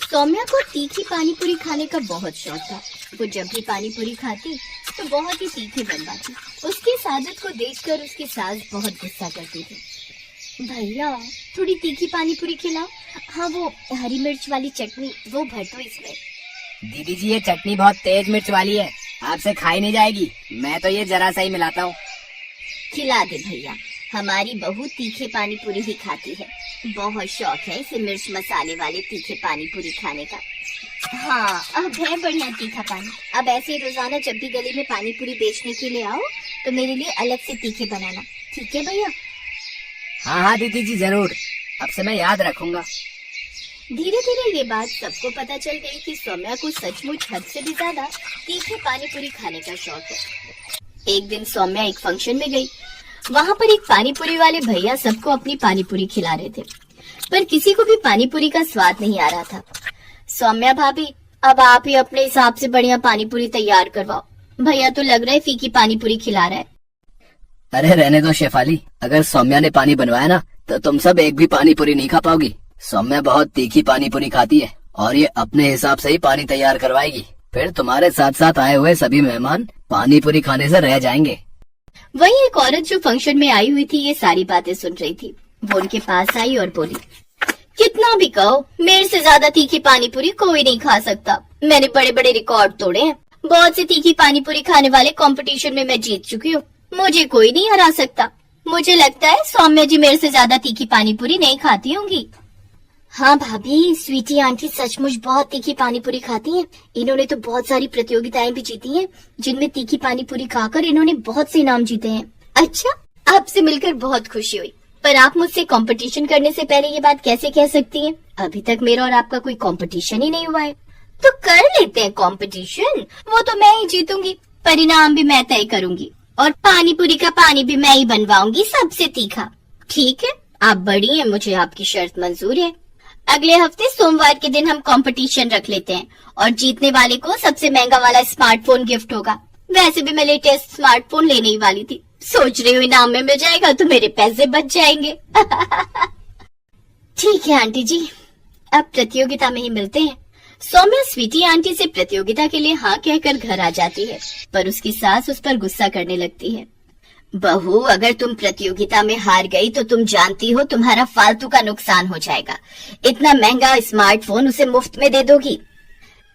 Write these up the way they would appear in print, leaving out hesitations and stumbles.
सौम्या को तीखी पानी पूरी खाने का बहुत शौक था। वो जब भी पानी पूरी खाती तो बहुत ही तीखी बनवाती। उसकी इस आदत को देखकर उसकी सास बहुत गुस्सा करती थी। भैया थोड़ी तीखी पानी पूरी खिलाओ। हाँ वो हरी मिर्च वाली चटनी वो भर दो इसमें। दीदी जी ये चटनी बहुत तेज मिर्च वाली है, आपसे खाई नहीं जाएगी। मैं तो ये जरा सा ही मिलाता हूँ। खिला दे भैया, हमारी बहू तीखे पानी पूरी ही खाती है। बहुत शौक है इसे मिर्च मसाले वाले तीखे पानी पूरी खाने का। हाँ अब है बढ़िया तीखा पानी। अब ऐसे रोजाना जब भी गली में पानी पूरी बेचने के लिए आओ तो मेरे लिए अलग से तीखे बनाना, ठीक है भैया? हाँ हाँ दीदी जी जरूर, अब से मैं याद रखूंगा। धीरे धीरे ये बात सबको पता चल गई कि सौम्या को सचमुच हद से भी ज्यादा तीखे पानी पूरी खाने का शौक है। एक दिन सौम्या एक फंक्शन में गई। वहाँ पर एक पानी पूरी वाले भैया सबको अपनी पानी पूरी खिला रहे थे, पर किसी को भी पानी पूरी का स्वाद नहीं आ रहा था। सौम्या भाभी अब आप ही अपने हिसाब से बढ़िया पानी पूरी तैयार करवाओ, भैया तो लग रहा है फीकी पानी पूरी खिला रहा है। अरे रहने दो शेफाली, अगर सौम्या ने पानी बनवाया ना तो तुम सब एक भी पानी पूरी नहीं खा पाओगी। सौम्या बहुत तीखी पानी पूरी खाती है और ये अपने हिसाब से ही पानी तैयार करवाएगी। फिर तुम्हारे साथ साथ आए हुए सभी मेहमान पानी पूरी खाने से रह जाएंगे। वही एक औरत जो फंक्शन में आई हुई थी ये सारी बातें सुन रही थी। वो उनके पास आई और बोली, कितना भी कहो मेरे से ज्यादा तीखी पानी पूरी कोई नहीं खा सकता। मैंने बड़े बड़े रिकॉर्ड तोड़े हैं। बहुत सी तीखी पानी पूरी खाने वाले कंपटीशन में मैं जीत चुकी हूँ। मुझे कोई नहीं हरा सकता। मुझे लगता है सौम्या जी मेरे से ज्यादा तीखी पानी पूरी नहीं खाती होंगी। हाँ भाभी, स्वीटी आंटी सचमुच बहुत तीखी पानी पूरी खाती हैं। इन्होंने तो बहुत सारी प्रतियोगिताएं भी जीती हैं, जिनमें तीखी पानी पूरी खाकर इन्होंने बहुत से इनाम जीते हैं। अच्छा, आपसे मिलकर बहुत खुशी हुई, पर आप मुझसे कंपटीशन करने से पहले ये बात कैसे कह सकती हैं? अभी तक मेरा और आपका कोई कंपटीशन ही नहीं हुआ है। तो कर लेते हैं कंपटीशन। वो तो मैं ही जीतूंगी, परिणाम भी मैं तय करूंगी और पानी पूरी का पानी भी मैं ही बनवाऊंगी सबसे तीखा। ठीक है, आप बड़ी हैं, मुझे आपकी शर्त मंजूर है। अगले हफ्ते सोमवार के दिन हम कंपटीशन रख लेते हैं और जीतने वाले को सबसे महंगा वाला स्मार्टफोन गिफ्ट होगा। वैसे भी मैं लेटेस्ट स्मार्टफोन लेने ही वाली थी। सोच रही हूँ इनाम में मिल जाएगा तो मेरे पैसे बच जाएंगे। ठीक है आंटी जी, अब प्रतियोगिता में ही मिलते हैं। सौम्या स्वीटी आंटी से प्रतियोगिता के लिए हाँ कहकर घर आ जाती है, पर उसकी सास उस पर गुस्सा करने लगती है। बहू, अगर तुम प्रतियोगिता में हार गई तो तुम जानती हो तुम्हारा फालतू का नुकसान हो जाएगा। इतना महंगा स्मार्टफोन उसे मुफ्त में दे दोगी।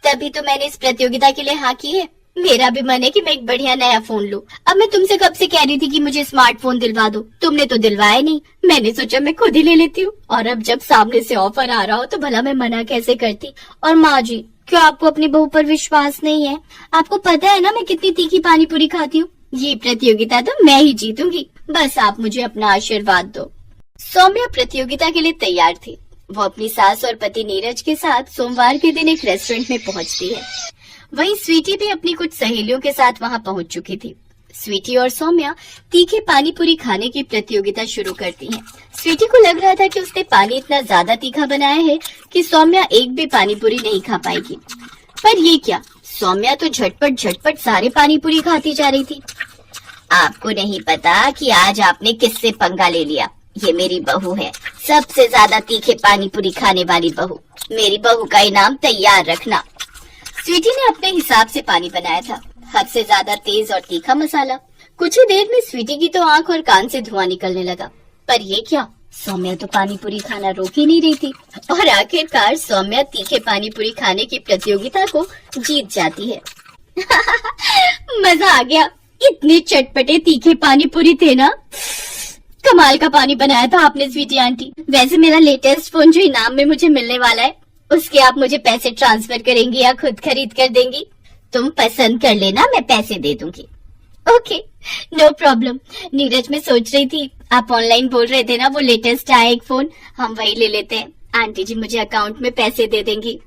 तभी तो मैंने इस प्रतियोगिता के लिए हाँ की है। मेरा भी मन है कि मैं एक बढ़िया नया फोन लूं। अब मैं तुमसे कब से कह रही थी कि मुझे स्मार्टफोन दिलवा दो, तुमने तो दिलवाया नहीं। मैंने सोचा मैं खुद ही ले लेती हूँ, और अब जब सामने से ऑफर आ रहा हो तो भला मैं मना कैसे करती। और माँ जी, क्या आपको अपनी बहू पर विश्वास नहीं है? आपको पता है ना मैं कितनी तीखी पानी पूरी खाती हूँ। ये प्रतियोगिता तो मैं ही जीतूंगी, बस आप मुझे अपना आशीर्वाद दो। सौम्या प्रतियोगिता के लिए तैयार थी। वो अपनी सास और पति नीरज के साथ सोमवार के दिन एक रेस्टोरेंट में पहुंचती है। वहीं स्वीटी भी अपनी कुछ सहेलियों के साथ वहां पहुंच चुकी थी। स्वीटी और सौम्या तीखे पानी पूरी खाने की प्रतियोगिता शुरू करती हैं। स्वीटी को लग रहा था कि उसने पानी इतना ज्यादा तीखा बनाया है कि सौम्या एक भी पानी पूरी नहीं खा पाएगी। पर ये क्या, सौम्या तो झटपट सारे पानी पूरी खाती जा रही थी। आपको नहीं पता कि आज आपने किससे पंगा ले लिया। ये मेरी बहू है, सबसे ज्यादा तीखे पानी पूरी खाने वाली बहू। मेरी बहू का इनाम तैयार रखना। स्वीटी ने अपने हिसाब से पानी बनाया था, हद से ज्यादा तेज और तीखा मसाला। कुछ ही देर में स्वीटी की तो आंख और कान से धुआं निकलने लगा। पर ये क्या, सौम्या तो पानी पूरी खाना रोक ही नहीं रही थी, और आखिरकार सौम्या तीखे पानी पूरी खाने की प्रतियोगिता को जीत जाती है। मजा आ गया, इतने चटपटे तीखे पानी पूरी थे ना। कमाल का पानी बनाया था आपने स्वीटी आंटी। वैसे मेरा लेटेस्ट फोन जो इनाम में मुझे मिलने वाला है, उसके आप मुझे पैसे ट्रांसफर करेंगी या खुद खरीद कर देंगी? तुम पसंद कर लेना, मैं पैसे दे दूंगी। Okay, no problem. नीरज में सोच रही थी, आप ऑनलाइन बोल रहे थे ना वो लेटेस्ट आया एक फोन, हम वही ले लेते हैं। आंटी जी मुझे अकाउंट में पैसे दे देंगी।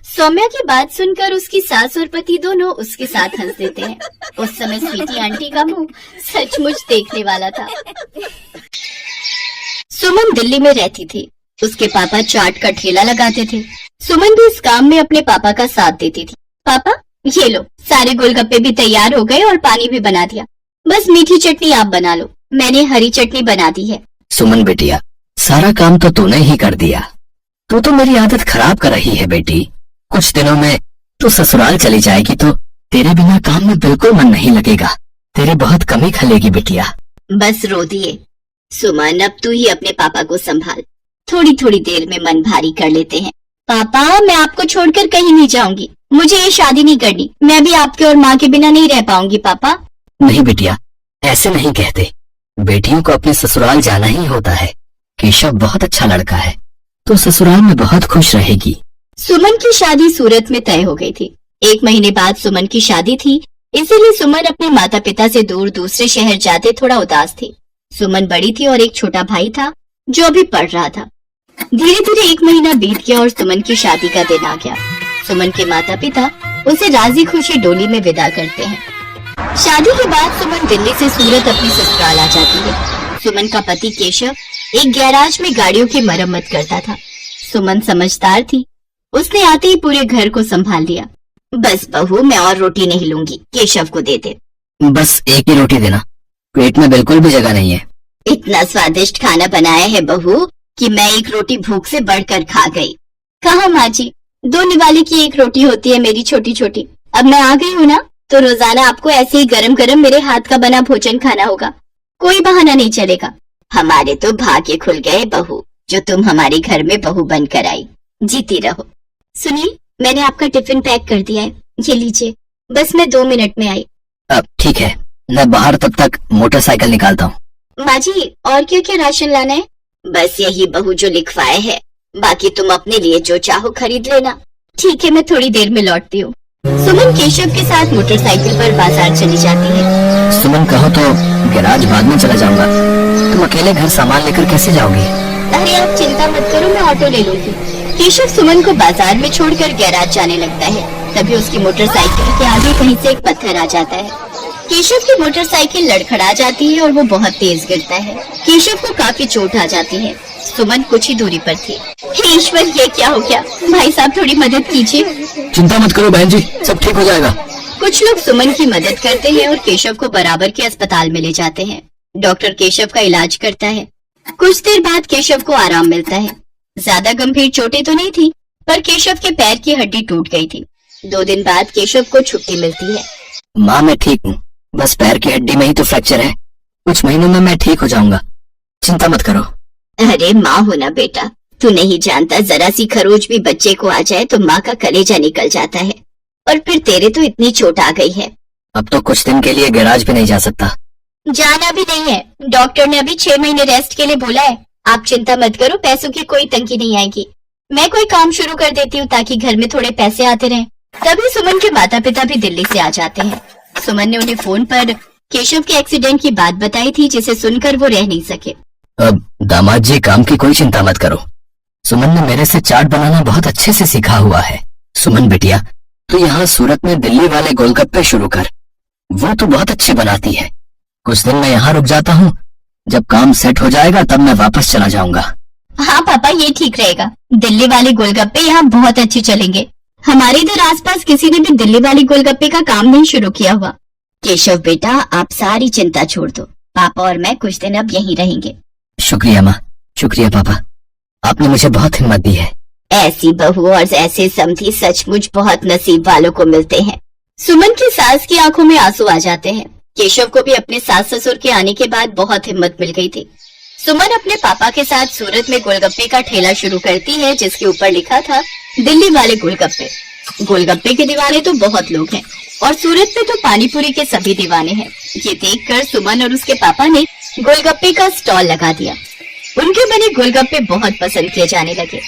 सौम्या की बात सुनकर उसकी सास और पति दोनों उसके साथ हंस देते हैं। उस समय स्वीटी आंटी का मुंह सचमुच देखने वाला था। सुमन दिल्ली में रहती थी। उसके पापा चाट का ठेला लगाते थे। सुमन भी इस काम में अपने पापा का साथ देती थी। पापा ये लो, सारे गोलगप्पे भी तैयार हो गए और पानी भी बना दिया, बस मीठी चटनी आप बना लो। मैंने हरी चटनी बना दी है। सुमन बेटिया, सारा काम तो तूने ही कर दिया। तू तो मेरी आदत खराब कर रही है बेटी। कुछ दिनों में तू ससुराल चली जाएगी तो तेरे बिना काम में बिल्कुल मन नहीं लगेगा। तेरी बहुत कमी खलेगी बिटिया। बस रो दिए। सुमन, अब तू ही अपने पापा को संभाल। थोड़ी थोड़ी देर में मन भारी कर लेते हैं। पापा, मैं आपको छोड़कर कहीं नहीं जाऊंगी। मुझे ये शादी नहीं करनी। मैं भी आपके और माँ के बिना नहीं रह पाऊंगी पापा। नहीं बिटिया, ऐसे नहीं कहते। बेटियों को अपने ससुराल जाना ही होता है। केशव बहुत अच्छा लड़का है, तो ससुराल में बहुत खुश रहेगी। सुमन की शादी सूरत में तय हो गई थी। 1 महीने बाद सुमन की शादी थी, इसीलिए सुमन अपने माता पिता से दूर दूसरे शहर जाते थोड़ा उदास थी। सुमन बड़ी थी और एक छोटा भाई था जो अभी पढ़ रहा था। धीरे धीरे 1 महीना बीत गया और सुमन की शादी का दिन आ गया। सुमन के माता पिता उसे राजी खुशी डोली में विदा करते हैं। शादी के बाद सुमन दिल्ली से सूरत अपनी ससुराल आ जाती है। सुमन का पति केशव एक गैराज में गाड़ियों की मरम्मत करता था। सुमन समझदार थी, उसने आते ही पूरे घर को संभाल लिया। बस बहू, मैं और रोटी नहीं लूंगी, केशव को दे दे। बस एक ही रोटी देना, पेट में बिल्कुल भी जगह नहीं है। इतना स्वादिष्ट खाना बनाया है बहू कि मैं एक रोटी भूख से बढ़कर खा गई। कहा माँ जी, 2 निवाले की एक रोटी होती है मेरी छोटी छोटी। अब मैं आ गई हूँ ना, तो रोजाना आपको ऐसे ही गरम गरम मेरे हाथ का बना भोजन खाना होगा। कोई बहाना नहीं चलेगा। हमारे तो भाग्य खुल गए बहू, जो तुम हमारे घर में बहू बनकर आई। जीती रहो। सुनिए, मैंने आपका टिफिन पैक कर दिया है, ये लीजिए। बस मैं 2 मिनट में आई। अब ठीक है, मैं बाहर तब तक मोटरसाइकिल निकालता हूँ। माँ जी, और क्या क्या राशन लाना है? बस यही बहू जो लिखवाए है, बाकी तुम अपने लिए जो चाहो खरीद लेना। ठीक है, मैं थोड़ी देर में लौटती हूँ। सुमन केशव के साथ मोटरसाइकिल पर बाजार चली जाती है। सुमन, कहो तो गैराज बाद में चला जाऊंगा। तुम अकेले घर सामान लेकर कैसे जाओगी? अरे आप चिंता मत करो, मैं ऑटो ले लूंगी। केशव सुमन को बाजार में छोड़कर गैराज जाने लगता है। तभी उसकी मोटरसाइकिल के आगे कहीं से एक पत्थर आ जाता है। केशव की मोटरसाइकिल लड़खड़ा जाती है और वो बहुत तेज गिरता है। केशव को काफी चोट आ जाती है। सुमन कुछ ही दूरी पर थी। हे ईश्वर, ये क्या हो गया? भाई साहब, थोड़ी मदद कीजिए। चिंता मत करो बहन जी, सब ठीक हो जाएगा। कुछ लोग सुमन की मदद करते हैं और केशव को बराबर के अस्पताल में ले जाते हैं। डॉक्टर केशव का इलाज करता है। कुछ देर बाद केशव को आराम मिलता है। ज्यादा गंभीर चोटें तो नहीं थी, पर केशव के पैर की हड्डी टूट गई थी। 2 दिन बाद केशव को छुट्टी मिलती है। माँ, मैं ठीक हूँ, बस पैर की हड्डी में ही तो फ्रैक्चर है। कुछ महीनों में मैं ठीक हो जाऊंगा, चिंता मत करो। अरे माँ हो ना बेटा, तू नहीं जानता, जरा सी खरोच भी बच्चे को आ जाए तो माँ का कलेजा निकल जाता है। और फिर तेरे तो इतनी चोट आ गई है। अब तो कुछ दिन के लिए गैराज भी नहीं जा सकता। जाना भी नहीं है, डॉक्टर ने अभी 6 महीने रेस्ट के लिए बोला है। आप चिंता मत करो, पैसों की कोई तंगी नहीं आएगी। मैं कोई काम शुरू कर देती हूँ ताकि घर में थोड़े पैसे आते रहें। तभी सुमन के माता पिता भी दिल्ली से आ जाते हैं। सुमन ने उन्हें फोन पर केशव के एक्सीडेंट की बात बताई थी, जिसे सुनकर वो रह नहीं सके। अब दामाद जी, काम की कोई चिंता मत करो। सुमन ने मेरे से चाट बनाना बहुत अच्छे से सीखा हुआ है। सुमन बेटिया, तू यहाँ सूरत में दिल्ली वाले गोलगप्पे शुरू कर, वो तो बहुत अच्छे बनाती है। कुछ दिन मैं यहाँ रुक जाता हूँ, जब काम सेट हो जाएगा तब मैं वापस चला जाऊंगा। हाँ पापा, ये ठीक रहेगा। दिल्ली वाले गोलगप्पे यहाँ बहुत अच्छे चलेंगे। हमारे इधर आसपास किसी ने भी दिल्ली वाली गोलगप्पे का काम नहीं शुरू किया हुआ। केशव बेटा, आप सारी चिंता छोड़ दो। पापा और मैं कुछ दिन अब यहीं रहेंगे। शुक्रिया माँ, शुक्रिया पापा, आपने मुझे बहुत हिम्मत दी है। ऐसी बहू और ऐसे समधी सचमुच बहुत नसीब वालों को मिलते हैं। सुमन की सास की आंखों में आंसू आ जाते हैं। केशव को भी अपने सास ससुर के आने के बाद बहुत हिम्मत मिल गई थी। सुमन अपने पापा के साथ सूरत में गोलगप्पे का ठेला शुरू करती है, जिसके ऊपर लिखा था दिल्ली वाले गोलगप्पे। गोलगप्पे के दीवाने तो बहुत लोग हैं और सूरत में तो पानीपुरी के सभी दीवाने हैं। ये देखकर सुमन और उसके पापा ने गोलगप्पे का स्टॉल लगा दिया। उनके बने गोलगप्पे बहुत पसंद किए जाने लगे।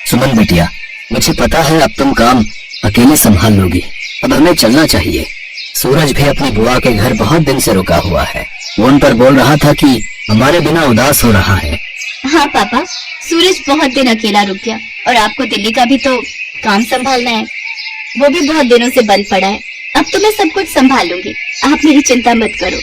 सुमन बेटिया, मुझे पता है अब तुम काम अकेले संभाल लोगी। अब हमें चलना चाहिए। सूरज भी अपनी बुआ के घर बहुत दिन से रुका हुआ है। वो उन पर बोल रहा था कि हमारे बिना उदास हो रहा है। हाँ पापा, सूरज बहुत दिन अकेला रुक गया और आपको दिल्ली का भी तो काम संभालना है। वो भी बहुत दिनों से बंद पड़ा है। अब तो मैं सब कुछ संभाल लूंगी, आप मेरी चिंता मत करो।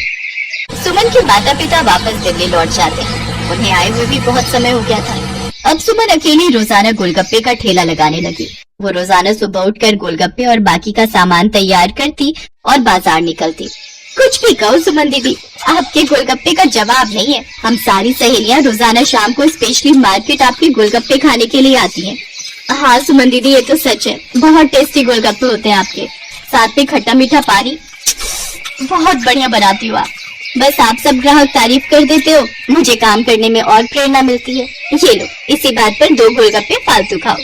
सुमन के माता पिता वापस दिल्ली लौट जाते हैं। उन्हें आए हुए भी बहुत समय हो गया था। अब सुमन अकेली रोजाना गोलगप्पे का ठेला लगाने लगी। वो रोजाना सुबह उठकर गोलगप्पे और बाकी का सामान तैयार करती और बाजार निकलती। कुछ भी कहो सुमन दीदी, आपके गोलगप्पे का जवाब नहीं है। हम सारी सहेलियां रोजाना शाम को स्पेशली मार्केट आपके गोलगप्पे खाने के लिए आती हैं। हाँ सुमन दीदी, ये तो सच है, बहुत टेस्टी गोलगप्पे होते हैं आपके, साथ में खट्टा मीठा पानी बहुत बढ़िया बनाती हो आप। बस आप सब ग्राहक तारीफ कर देते हो, मुझे काम करने में और प्रेरणा मिलती है। ये लो, इसी बात पर 2 गोलगप्पे फालतू खाओ।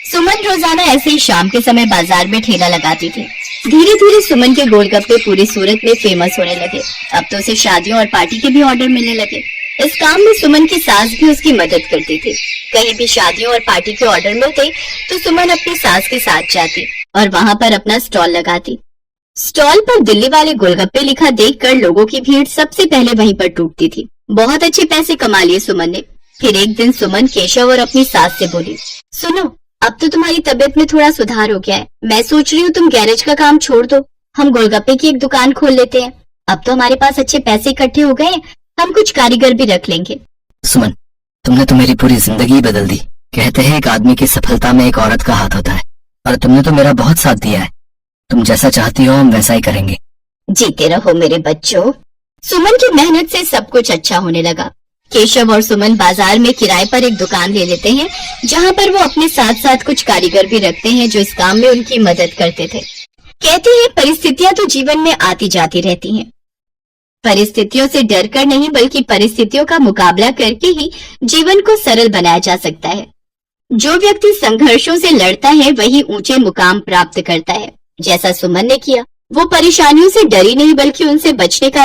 सुमन रोजाना ऐसे ही शाम के समय बाजार में ठेला लगाती थी। धीरे धीरे सुमन के गोलगप्पे पूरी सूरत में फेमस होने लगे। अब तो उसे शादियों और पार्टी के भी ऑर्डर मिलने लगे। इस काम में सुमन की सास भी उसकी मदद करती थी। कहीं भी शादियों और पार्टी के ऑर्डर मिलते तो सुमन अपनी सास के साथ जाती और वहाँ पर अपना स्टॉल लगाती। स्टॉल पर दिल्ली वाले गोलगप्पे लिखा देखकर लोगों की भीड़ सबसे पहले वहीं पर टूटती थी। बहुत अच्छे पैसे कमा लिए सुमन ने। फिर एक दिन सुमन केशव और अपनी सास से बोली, सुनो, अब तो तुम्हारी तबीयत में थोड़ा सुधार हो गया है। मैं सोच रही हूँ तुम गैरेज का काम छोड़ दो, हम गोलगप्पे की एक दुकान खोल लेते हैं। अब तो हमारे पास अच्छे पैसे इकट्ठे हो गए, हम कुछ कारीगर भी रख लेंगे। सुमन, तुमने तो मेरी पूरी जिंदगी बदल दी। कहते हैं एक आदमी की सफलता में एक औरत का हाथ होता है, और तुमने तो मेरा बहुत साथ दिया है। तुम जैसा चाहती हो हम वैसा ही करेंगे। जीते रहो मेरे बच्चों। सुमन की मेहनत से सब कुछ अच्छा होने लगा। केशव और सुमन बाजार में किराए पर एक दुकान ले लेते हैं, जहाँ पर वो अपने साथ साथ कुछ कारीगर भी रखते हैं जो इस काम में उनकी मदद करते थे। कहते हैं परिस्थितियां तो जीवन में आती जाती रहती हैं। परिस्थितियों से डर कर नहीं, बल्कि परिस्थितियों का मुकाबला करके ही जीवन को सरल बनाया जा सकता है। जो व्यक्ति संघर्षों से लड़ता है वही ऊंचे मुकाम प्राप्त करता है। जैसा सुमन ने किया, वो परेशानियों से डरी नहीं, बल्कि उनसे बचने का